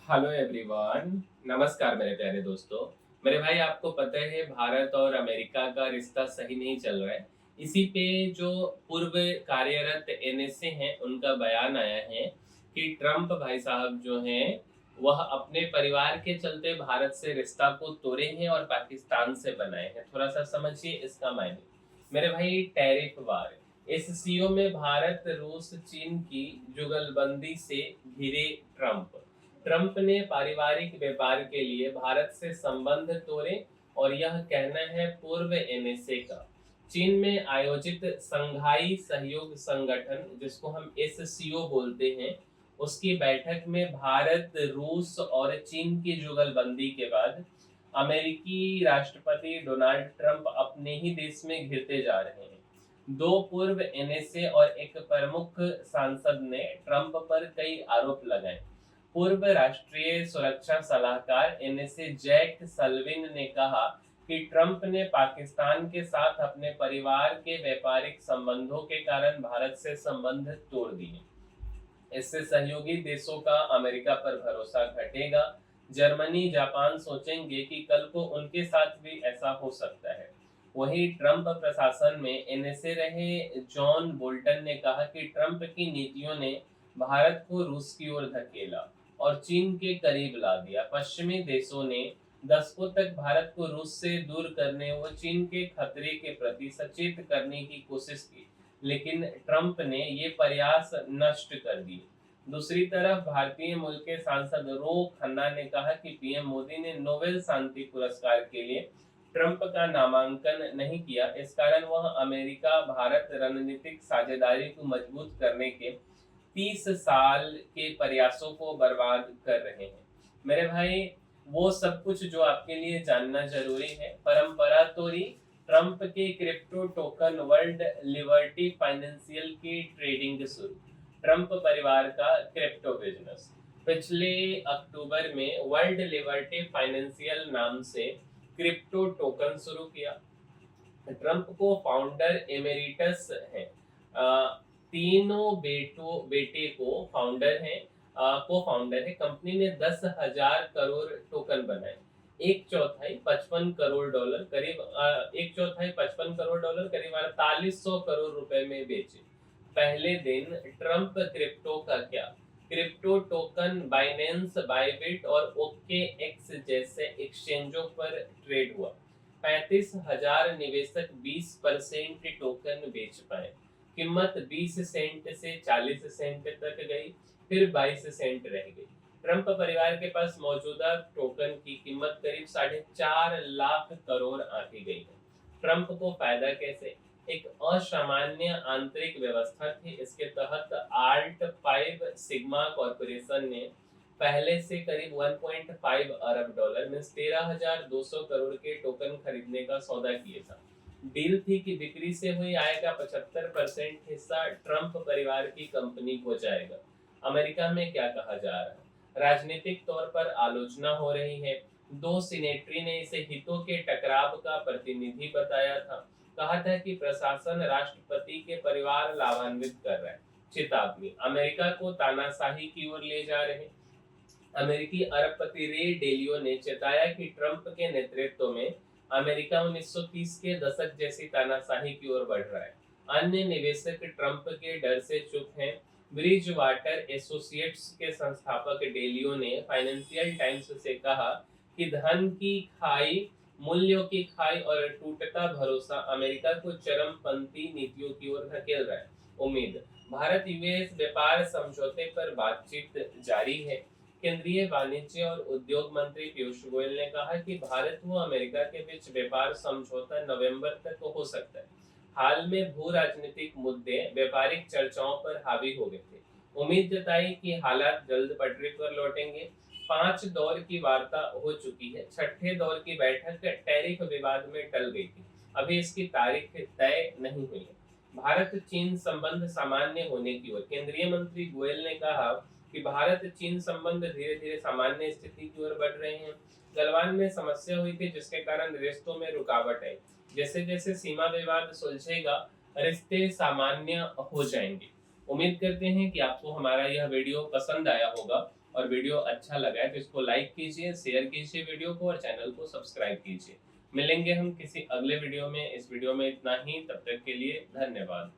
Hello everyone. नमस्कार मेरे प्यारे दोस्तों। मेरे भाई, आपको पता है भारत और अमेरिका का रिश्ता सही नहीं चल रहा है। इसी पे जो पूर्व कार्यरत एनएसए हैं उनका बयान आया है कि ट्रम्प भाई साहब जो हैं वह अपने परिवार के चलते भारत से रिश्ता को तोड़े हैं और पाकिस्तान से बनाए हैं। थोड़ा सा समझिए इसका मायने। मेरे भाई, टैरिफ वार, इस सीओ में भारत रूस चीन की जुगलबंदी से घिरे ट्रम्प ट्रंप ने पारिवारिक व्यापार के लिए भारत से संबंध तोड़े और यह कहना है पूर्व एनएसए का। चीन में आयोजित संघाई सहयोग संगठन, जिसको हम एससीओ बोलते हैं, उसकी बैठक में भारत, रूस और चीन की जुगलबंदी के बाद अमेरिकी राष्ट्रपति डोनाल्ड ट्रंप अपने ही देश में घिरते जा रहे हैं। दो पूर्व एनएसए और एक प्रमुख सांसद ने ट्रंप पर कई आरोप लगाए। पूर्व राष्ट्रीय सुरक्षा सलाहकार एनएसए जैक सल्विन ने कहा कि ट्रंप ने पाकिस्तान के साथ अपने परिवार के व्यापारिक संबंधों के कारण भारत से संबंध तोड़ दिए। इससे सहयोगी देशों का अमेरिका पर भरोसा घटेगा। जर्मनी, जापान सोचेंगे कि कल को उनके साथ भी ऐसा हो सकता है। वहीं ट्रंप प्रशासन में एनएसए रहे जॉन बोल्टन ने कहा कि ट्रंप की नीतियों ने भारत को रूस की ओर धकेला और चीन के करीब ला दिया। पश्चिमी देशों ने दशकों तक भारत को रूस से दूर करने व चीन के खतरे के प्रति सचेत करने की कोशिश की, लेकिन ट्रंप ने ये प्रयास नष्ट कर दिए। दूसरी तरफ भारतीय मूल के सांसद रो खन्ना ने कहा कि पीएम मोदी ने नोबेल शांति पुरस्कार के लिए ट्रंप का नामांकन नहीं किया। इस कारण वह अमेरिका भारत रणनीतिक साझेदारी को मजबूत करने के 30 साल के प्रयासों को बर्बाद कर रहे हैं। मेरे भाई, वो सब कुछ जो आपके लिए जानना जरूरी है। परंपरा तोड़ी, ट्रंप के crypto token world liberty financial की ट्रेडिंग शुरू। ट्रंप परिवार का क्रिप्टो बिजनेस पिछले अक्टूबर में वर्ल्ड लिबर्टी फाइनेंशियल नाम से क्रिप्टो टोकन शुरू किया। ट्रंप को फाउंडर एमेरिटस हैं। तीनों बेटे को फाउंडर हैं, को फाउंडर है। कंपनी ने 10,000 करोड़ टोकन बनाए। एक चौथाई 55 करोड़ डॉलर करीब 4800 करोड़ रुपए में बेचे। पहले दिन ट्रंप क्रिप्टो का क्या, क्रिप्टो टोकन बाइनेंस, बाइबिट और ओके एक्स जैसे एक्सचेंजों पर ट्रेड हुआ। 35,000 निवेशक 20% टोकन बेच पाए। कीमत 20 सेंट से 40 सेंट तक गई, फिर 22 सेंट रह गई। ट्रंप परिवार के पास मौजूदा टोकन की कीमत करीब 4.5 लाख करोड़ आंकी गई है। ट्रंप को फायदा कैसे? एक असामान्य आंतरिक व्यवस्था थी। इसके तहत आल्ट 5 सिग्मा कॉरपोरेशन ने पहले से करीब 1.5 अरब डॉलर में 13,200 करोड़ के टोकन खरीदने का सौदा किया था। डील थी कि बिक्री से हुई आय का 75% हिस्सा ट्रंप परिवार की कंपनी को जाएगा। अमेरिका में क्या कहा जा रहा है? राजनीतिक तौर पर आलोचना हो रही है। दो सीनेटरी ने इसे हितों के टकराव का प्रतिनिधि बताया था। कहा था कि प्रशासन राष्ट्रपति के परिवार लाभान्वित कर रहा है। चेतावनी, अमेरिका को तानाशाही की ओर ले जा रहे। अमेरिकी अरबपति रे डेलियो ने चेताया कि ट्रंप के नेतृत्व में अमेरिका 1930 के दशक जैसी तानाशाही की ओर बढ़ रहा है। अन्य निवेशक ट्रंप के डर से चुप हैं। ब्रिज वाटर एसोसिएट्स के संस्थापक डेलियो ने फाइनेंशियल टाइम्स से कहा कि धन की खाई, मूल्यों की खाई और टूटता भरोसा अमेरिका को चरमपंथी नीतियों की ओर धकेल रहा है। उम्मीद, भारत यूएस व्यापार समझौते पर बातचीत जारी है। केंद्रीय वाणिज्य और उद्योग मंत्री पीयूष गोयल ने कहा कि भारत व अमेरिका के बीच व्यापार समझौता नवंबर तक हो सकता है। हाल में भू राजनीतिक मुद्दे व्यापारिक चर्चाओं पर हावी हो गए थे। उम्मीद जताई कि हालात जल्द पटरी पर लौटेंगे। 5 दौर की वार्ता हो चुकी है। छठे दौर की बैठक टैरिफ विवाद में टल गई थी। अभी इसकी तारीख तय नहीं हुई है। भारत चीन संबंध सामान्य होने की ओर, केंद्रीय मंत्री गोयल ने कहा कि भारत चीन संबंध धीरे धीरे सामान्य स्थिति की ओर बढ़ रहे हैं। गलवान में समस्या हुई थी जिसके कारण रिश्तों में रुकावट आई। जैसे जैसे सीमा विवाद सुलझेगा, रिश्ते सामान्य हो जाएंगे। उम्मीद करते हैं कि आपको हमारा यह वीडियो पसंद आया होगा और वीडियो अच्छा लगा है तो इसको लाइक कीजिए, शेयर कीजिए वीडियो को और चैनल को सब्सक्राइब कीजिए। मिलेंगे हम किसी अगले वीडियो में। इस वीडियो में इतना ही, तब तक के लिए धन्यवाद।